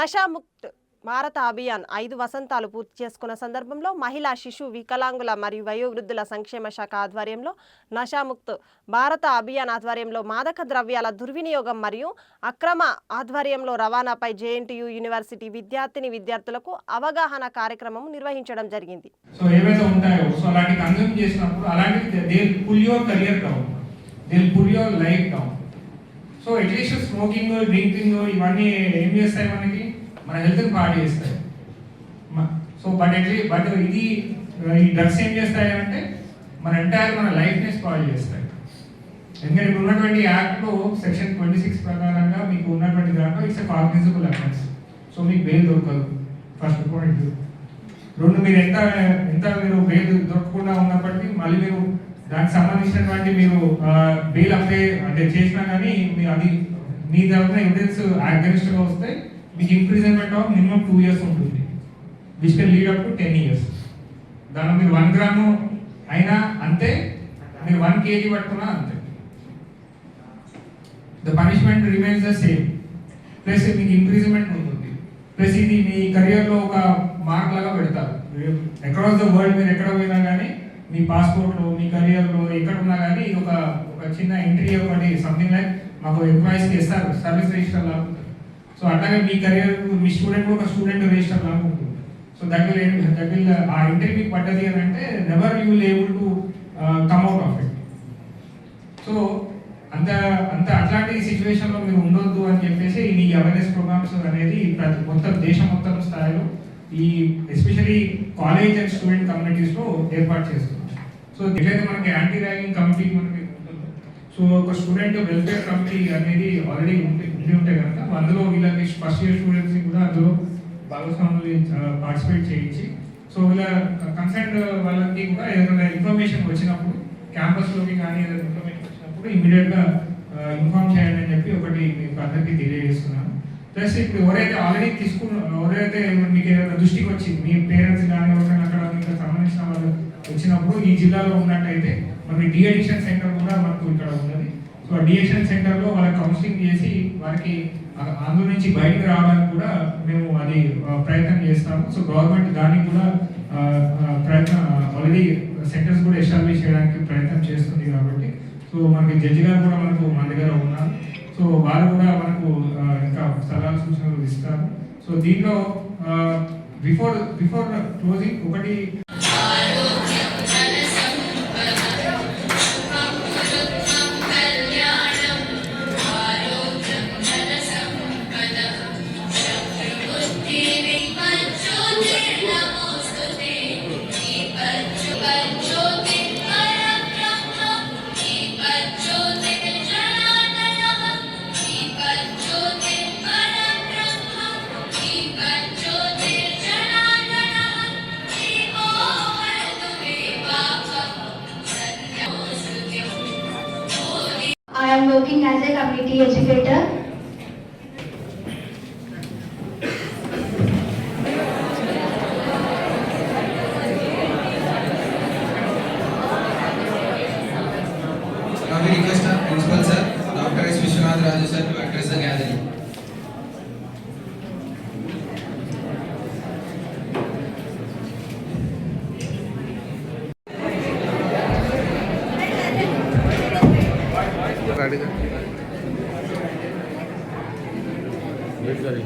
నషాముక్త్ భారత అభియాన్ 5 వసంతాలు పూర్తి చేసుకున్న సందర్భంలో మహిళా శిశు వికలాంగుల మరియు వయోవృద్ధుల సంక్షేమ శాఖ ఆధ్వర్యంలో నషాముక్త్ భారత అభియాన్ ఆధ్వర్యంలో మాదక ద్రవ్యాల దుర్వినియోగం మరియు అక్రమ ఆధ్వర్యంలో రవాణాపై జేఎన్టీయూ యూనివర్సిటీ విద్యార్థులకు అవగాహన కార్యక్రమం నిర్వహించడం జరిగింది. సో ఏవైతే ఉంటాయో సో అలాంటి కన్జ్యూమ్ చేసినప్పుడు అలాంటి they pull your career down, they pull your life down. So at least smoking, drinking ఇవన్నీ ఏం చేస్తాయి, మనకి మన హెల్త్ని పాడు చేస్తాయి. సో బట్ ఇది ఈ డ్రగ్స్ ఏం చేస్తాయి అంటే మన లైఫ్ని స్పాయిల్ చేస్తాయి. ఎందుకంటే ఇప్పుడు ఉన్నటువంటి యాక్ట్లో సెక్షన్ 26 ప్రకారంగా మీకు ఉన్నటువంటి దాంట్లో ఇట్స్ కాగ్నిజబుల్ అఫెన్స్. సో మీకు బెయిల్ దొరకదు, ఫస్ట్ పాయింట్. రెండు, మీరు ఎంత మీరు బెయిల్ దొరకకుండా ఉన్నప్పటికీ మళ్ళీ మీరు దానికి సంబంధించినటువంటి మీరు బెయిల్ అప్లై అంటే చేసినా కానీ మీరు అది మీ తరఫున ఎవిడెన్స్ అగెన్స్ట్గా వస్తే మీకు ఇంప్రిజన్మెంట్ ఆఫ్ మినిమం 2 years ఉంటుంది, which can lead up to 10 years. దానిలో మీరు 1 గ్రాము అయినా అంతే, మీరు 1 kg పట్టుకున్నా అంతే. The punishment remains the same, plus మీకు ఇంప్రిజన్మెంట్ ఉంటుంది, ప్లస్ ఇది మీ కెరియర్లో ఒక మార్క్ లాగా పెడతారు. అక్రాస్ ద వరల్డ్ మీరు ఎక్కడ పోయినా కానీ మీ పాస్పోర్ట్లో, మీ కెరియర్లో ఎక్కడ ఉన్నా కానీ ఇది ఒక చిన్న ఎంట్రీ ఒకటి సంథింగ్ లైక్ మాకు ఎంప్లాయీస్కి ఇస్తారు, సర్వీస్ రిజిస్టర్ లాగా ఉంటుంది. సో అట్లాగే మీ కెరియర్, మీ స్టూడెంట్ ఒక స్టూడెంట్ రిజిస్టర్ లాగా ఉంటుంది. సో దట్ విల్ ఆ ఎంట్రీ మీకు పడ్డది అని అంటే never you will able to come out of it. So అట్లాంటి సిచ్యువేషన్లో మీరు ఉండొద్దు అని చెప్పేసి ఈ అవేర్నెస్ ప్రోగ్రామ్స్ అనేది మొత్తం దేశం మొత్తం స్థాయిలో ఈ ఎస్పెషలీ కాలేజ్ అండ్ స్టూడెంట్ కమ్యూనిటీస్లో ఏర్పాటు చేస్తున్నాం. సో ఎట్లయితే మనకి యాంటీ ర్యాగింగ్ కమిటీ మనకి ఉంటుందో, సో ఒక స్టూడెంట్ వెల్ఫేర్ కమిటీ అనేది ఆల్రెడీ ఉంటే కనుక అందులో వీళ్ళకి ఫస్ట్ ఇయర్ స్టూడెంట్స్ని కూడా అందులో భాగస్వాములు పార్టిసిపేట్ చేయించి, సో వీళ్ళ కన్సర్న్ వాళ్ళకి కూడా ఏదైనా ఇన్ఫర్మేషన్ వచ్చినప్పుడు క్యాంపస్లోకి కానీ ఏదైనా ఇన్ఫర్మేషన్ వచ్చినప్పుడు ఇమీడియట్గా ఇన్ఫార్మ్ చేయండి అని చెప్పి ఒకటి మీకు అందరికీ తెలియజేస్తున్నాను. ప్లస్ ఇప్పుడు ఎవరైతే ఆల్రెడీ ఎవరైతే మీకు ఏదైనా దృష్టికి వచ్చింది, మీ పేరెంట్స్ కానీ ఎవరైనా అక్కడ మీకు సంబంధించిన వాళ్ళు వచ్చినప్పుడు ఈ జిల్లాలో ఉన్నట్టయితే మనకి డిఅడిక్షన్ సెంటర్ కూడా మనకు ఇక్కడ ఉన్నది. సో ఆ డిఅడిక్షన్ సెంటర్లో వాళ్ళకి కౌన్సిలింగ్ చేసి వారికి అందులో నుంచి బయటకు రావడానికి కూడా మేము అది ప్రయత్నం చేస్తాము. సో గవర్నమెంట్ దానికి కూడా ఆల్రెడీ సెంటర్స్ కూడా ఎస్టాబ్లిష్ చేయడానికి ప్రయత్నం చేస్తుంది. కాబట్టి సో మనకి జడ్జి గారు కూడా మన దగ్గర ఉన్నారు. సో వారు కూడా మనకు ఇంకా సలహాలు సూచనలు ఇస్తారు. సో దీంట్లో బిఫోర్ క్లోజింగ్ ఒకటి I am working as a community educator. Now we request our principal sir, Dr. S. Vishwanath Raju sir, to address the gathering. Right.